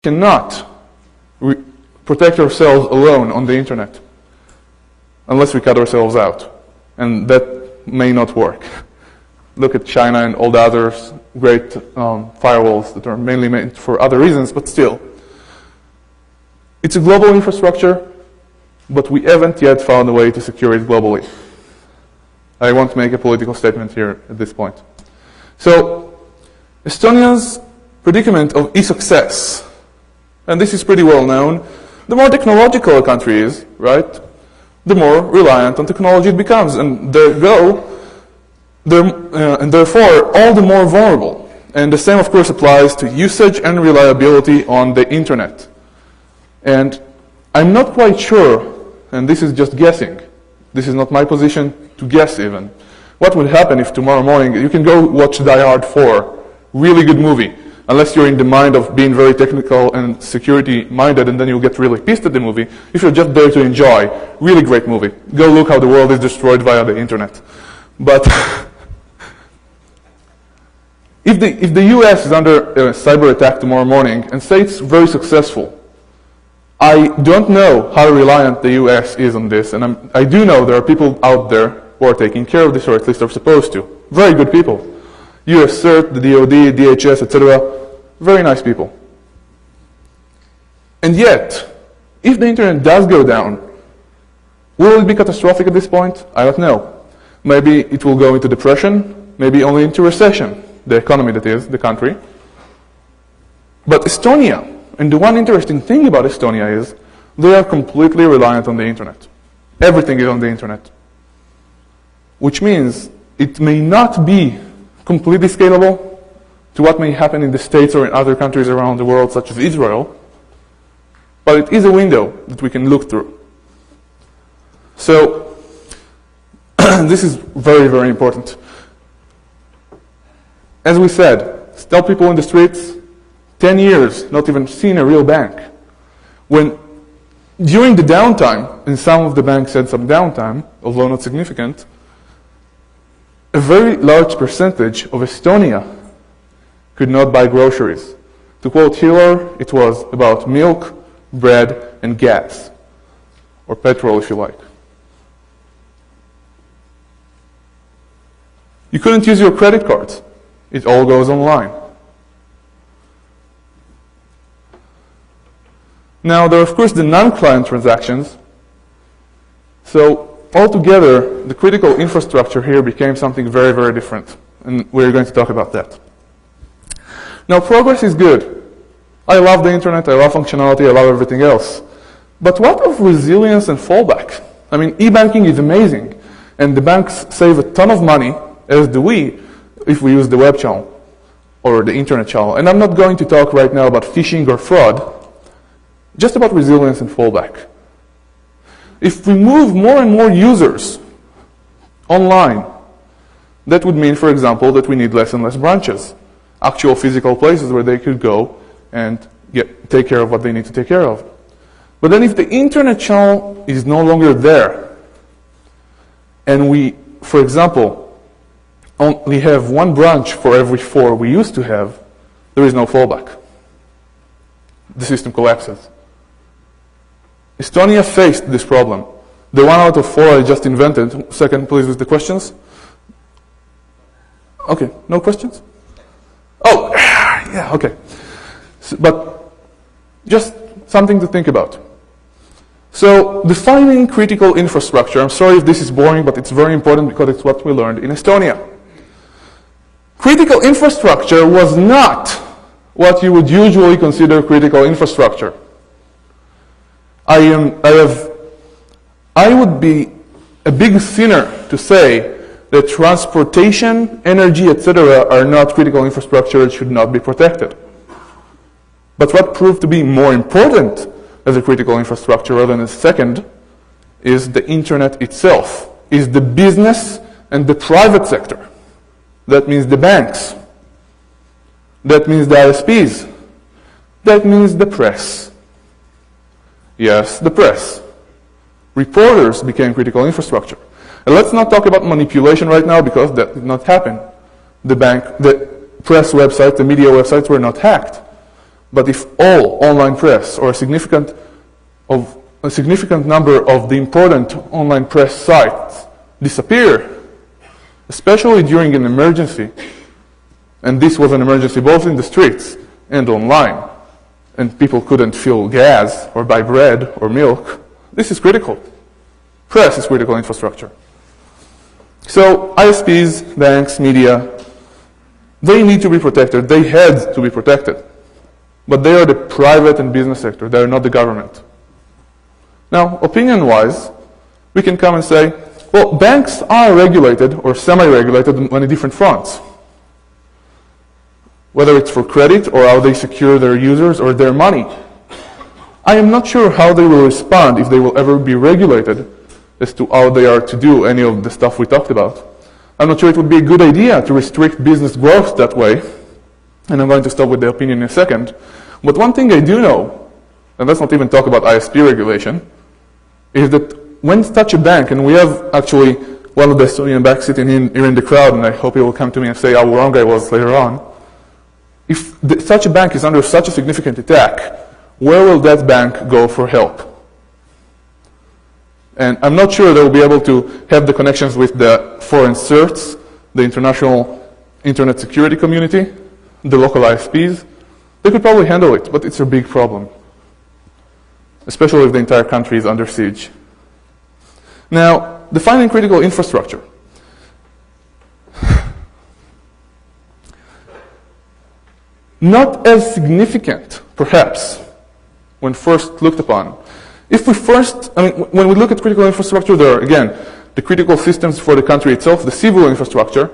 cannot protect ourselves alone on the internet unless we cut ourselves out. And that may not work. Look at China and all the other great firewalls that are mainly made for other reasons, but still. It's a global infrastructure, but we haven't yet found a way to secure it globally. I want to make a political statement here at this point. So, Estonia's predicament of e-success, and this is pretty well known, the more technological a country is, right, the more reliant on technology it becomes, and and therefore all the more vulnerable. And the same, of course, applies to usage and reliability on the internet. And I'm not quite sure, and this is just guessing, this is not my position to guess even, what would happen if tomorrow morning, you can go watch Die Hard 4, really good movie, unless you're in the mind of being very technical and security-minded, and then you'll get really pissed at the movie. If you're just there to enjoy, really great movie. Go look how the world is destroyed via the internet. But if the US is under a cyber attack tomorrow morning, and say it's very successful, I don't know how reliant the US is on this, and I do know there are people out there who are taking care of this, or at least are supposed to. Very good people. US CERT, the DoD, DHS, etc. Very nice people. And yet, if the internet does go down, will it be catastrophic at this point? I don't know. Maybe it will go into depression, maybe only into recession, the economy that is, the country. But Estonia, and the one interesting thing about Estonia is, they are completely reliant on the internet. Everything is on the internet. Which means it may not be completely scalable to what may happen in the States or in other countries around the world, such as Israel, but it is a window that we can look through. So, this is very, very important. As we said, stop people in the streets, 10 years, not even seen a real bank. When, during the downtime, and some of the banks had some downtime, although not significant, a very large percentage of Estonia could not buy groceries. To quote Hiller, it was about milk, bread, and gas, or petrol if you like. You couldn't use your credit cards. It all goes online. Now, there are, of course, the non-client transactions. So, altogether, the critical infrastructure here became something very, very different. And we're going to talk about that. Now, progress is good. I love the internet, I love functionality, I love everything else. But what of resilience and fallback? I mean, e-banking is amazing. And the banks save a ton of money, as do we, if we use the web channel or the internet channel. And I'm not going to talk right now about phishing or fraud, just about resilience and fallback. If we move more and more users online, that would mean, for example, that we need less and less branches, actual physical places where they could go and take care of what they need to take care of. But then if the internet channel is no longer there, and we, for example, only have one branch for every 4 we used to have, there is no fallback. The system collapses. Estonia faced this problem. The 1 out of 4 I just invented. Second, please, with the questions. Okay, no questions? Oh, yeah, okay. So, but just something to think about. So, defining critical infrastructure. I'm sorry if this is boring, but it's very important because it's what we learned in Estonia. Critical infrastructure was not what you would usually consider critical infrastructure. I would be a big sinner to say that transportation, energy, etc. are not critical infrastructure and should not be protected. But what proved to be more important as a critical infrastructure rather than a second is the internet itself, is the business and the private sector. That means the banks. That means the ISPs. That means the press. Yes, the press. Reporters became critical infrastructure. And let's not talk about manipulation right now because that did not happen. The press websites, the media websites were not hacked. But if all online press or a significant number of the important online press sites disappear, especially during an emergency, and this was an emergency both in the streets and online, and people couldn't fill gas or buy bread or milk, this is critical. Press is critical infrastructure. So ISPs, banks, media, they need to be protected. They had to be protected. But they are the private and business sector. They are not the government. Now, opinion-wise, we can come and say, well, banks are regulated or semi-regulated on different fronts. Whether it's for credit or how they secure their users or their money. I am not sure how they will respond if they will ever be regulated as to how they are to do any of the stuff we talked about. I'm not sure it would be a good idea to restrict business growth that way, and I'm going to stop with the opinion in a second. But one thing I do know, and let's not even talk about ISP regulation, is that when such a bank, and we have actually one of the Estonian banks sitting here in the crowd, and I hope he will come to me and say how wrong I was later on, if such a bank is under such a significant attack, where will that bank go for help? And I'm not sure they will be able to have the connections with the foreign CERTs, the international internet security community, the local ISPs. They could probably handle it, but it's a big problem, especially if the entire country is under siege. Now, defining critical infrastructure. Not as significant, perhaps, when first looked upon. If we first, when we look at critical infrastructure, there are, again, the critical systems for the country itself, the civil infrastructure,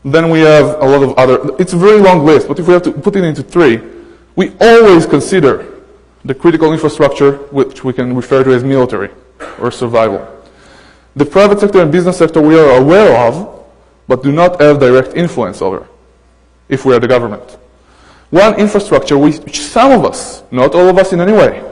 then we have a lot of other, it's a very long list, but if we have to put it into three, we always consider the critical infrastructure, which we can refer to as military or survival. The private sector and business sector we are aware of, but do not have direct influence over, if we are the government. One infrastructure which some of us, not all of us in any way,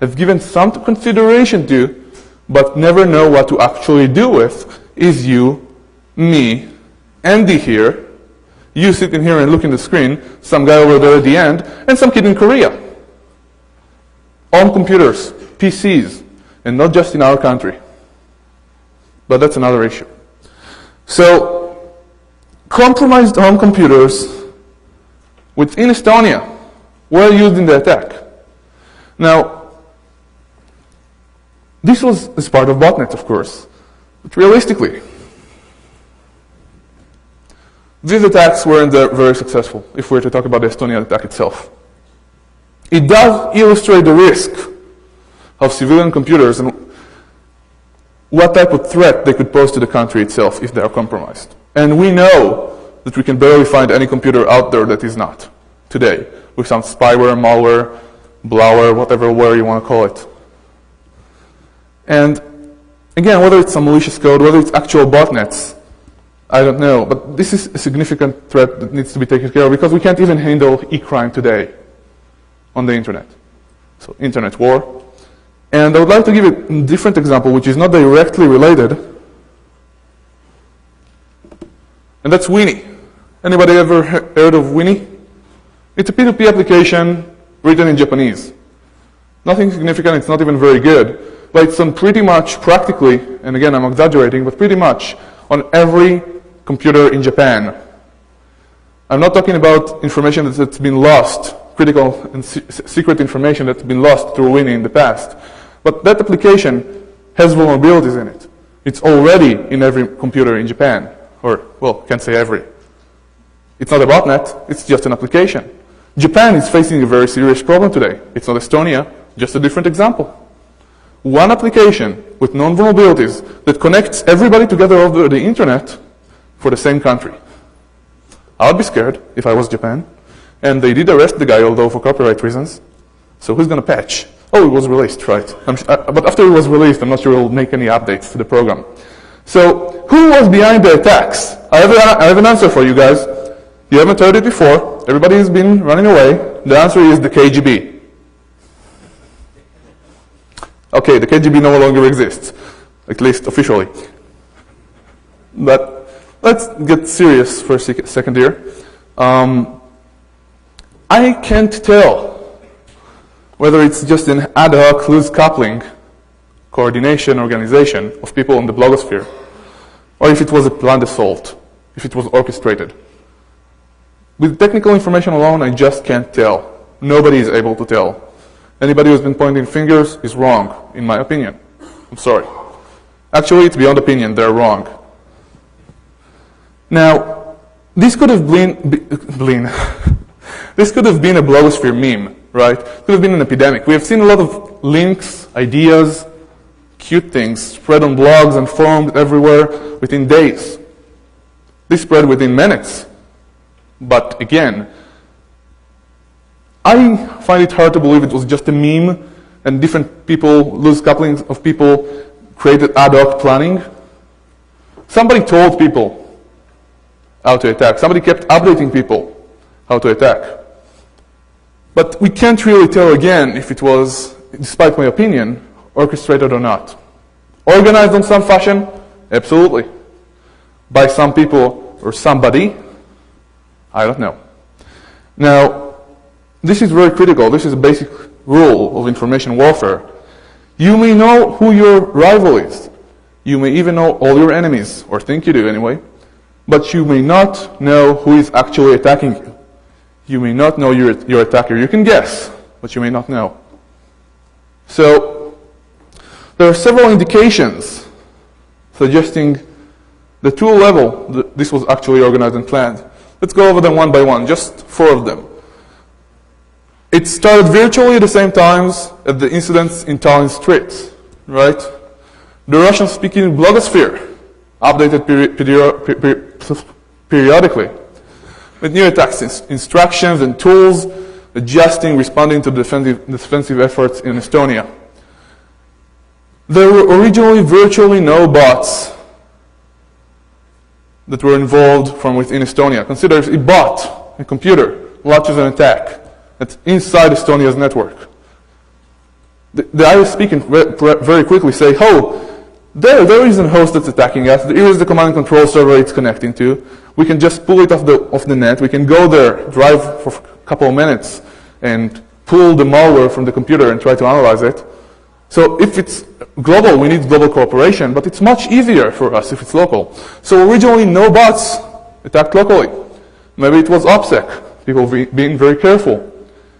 have given some consideration to, but never know what to actually do with, is you, me, Andy here, you sitting here and looking at the screen, some guy over there at the end, and some kid in Korea. Home computers, PCs, and not just in our country. But that's another issue. So, compromised home computers within Estonia were used in the attack. Now, this was as part of botnet, of course, but realistically, these attacks weren't very successful, if we're to talk about the Estonian attack itself. It does illustrate the risk of civilian computers and what type of threat they could pose to the country itself if they are compromised. And we know that we can barely find any computer out there that is not today, with some spyware, malware, blowware, whatever word you want to call it. And again, whether it's some malicious code, whether it's actual botnets, I don't know. But this is a significant threat that needs to be taken care of because we can't even handle e-crime today on the internet. So, internet war. And I would like to give a different example, which is not directly related. And that's Winnie. Anybody ever heard of Winnie? It's a P2P application written in Japanese. Nothing significant, it's not even very good. But it's on pretty much, practically, and again I'm exaggerating, but pretty much on every computer in Japan. I'm not talking about information that's been lost, critical and secret information that's been lost through Winnie in the past. But that application has vulnerabilities in it. It's already in every computer in Japan. Or, well, can't say every. It's not a botnet, it's just an application. Japan is facing a very serious problem today. It's not Estonia, just a different example. One application with known vulnerabilities that connects everybody together over the internet for the same country. I would be scared if I was Japan. And they did arrest the guy, although for copyright reasons. So who's going to patch? Oh, it was released, right. But after it was released, I'm not sure it will make any updates to the program. So who was behind the attacks? I have an answer for you guys. You haven't heard it before. Everybody has been running away. The answer is the KGB. Okay, the KGB no longer exists, at least officially. But let's get serious for a second here. I can't tell whether it's just an ad hoc, loose coupling, coordination, organization of people in the blogosphere, or if it was a planned assault, if it was orchestrated. With technical information alone, I just can't tell. Nobody is able to tell. Anybody who's been pointing fingers is wrong, in my opinion. I'm sorry. Actually, it's beyond opinion. They're wrong. Now, this could have been this could have been a blogosphere meme, right? Could have been an epidemic. We have seen a lot of links, ideas, cute things spread on blogs and forums everywhere within days. They spread within minutes. But again, I find it hard to believe it was just a meme and different people, loose couplings of people, created ad hoc planning. Somebody told people how to attack. Somebody kept updating people how to attack. But we can't really tell again if it was, despite my opinion, orchestrated or not. Organized in some fashion? Absolutely. By some people or somebody? I don't know. Now, this is very critical. This is a basic rule of information warfare. You may know who your rival is. You may even know all your enemies, or think you do anyway. But you may not know who is actually attacking you. You may not know your attacker. You can guess, but you may not know. So, there are several indications suggesting the tool level that this was actually organized and planned. Let's go over them one by one, just 4 of them. It started virtually at the same times as the incidents in Tallinn streets, right? The Russian-speaking blogosphere updated periodically with new attacks, instructions and tools, adjusting, responding to defensive efforts in Estonia. There were originally virtually no bots that were involved from within Estonia. Consider a bot, a computer, launches an attack that's inside Estonia's network. The ISP can very quickly say, oh, there is a host that's attacking us. Here is the command and control server it's connecting to. We can just pull it off the net. We can go there, drive for a couple of minutes, and pull the malware from the computer and try to analyze it. So if it's global, we need global cooperation, but it's much easier for us if it's local. So originally, no bots attacked locally. Maybe it was OPSEC, people being very careful.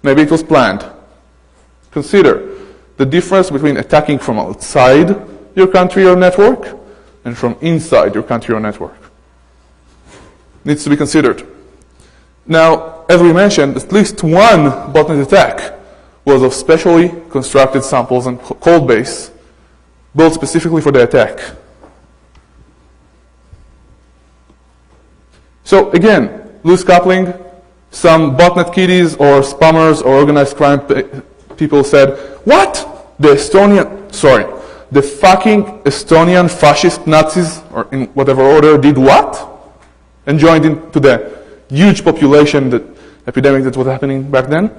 Maybe it was planned. Consider the difference between attacking from outside your country or network and from inside your country or network. Needs to be considered. Now, as we mentioned, at least one botnet attack was of specially constructed samples and code base built specifically for the attack. So again, loose coupling, some botnet kiddies or spammers or organized crime people said, what? The fucking Estonian fascist Nazis, or in whatever order, did what? And joined into the huge population epidemic that was happening back then?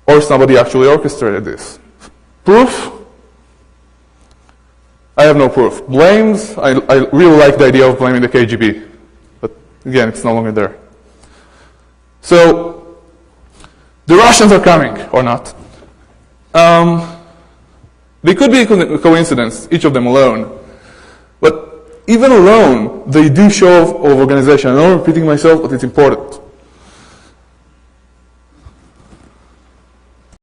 Or somebody actually orchestrated this. Proof? I have no proof. Blames? I really like the idea of blaming the KGB. But again, it's no longer there. So, the Russians are coming, or not. They could be a coincidence, each of them alone. But even alone, they do show of organization. I know I'm repeating myself, but it's important.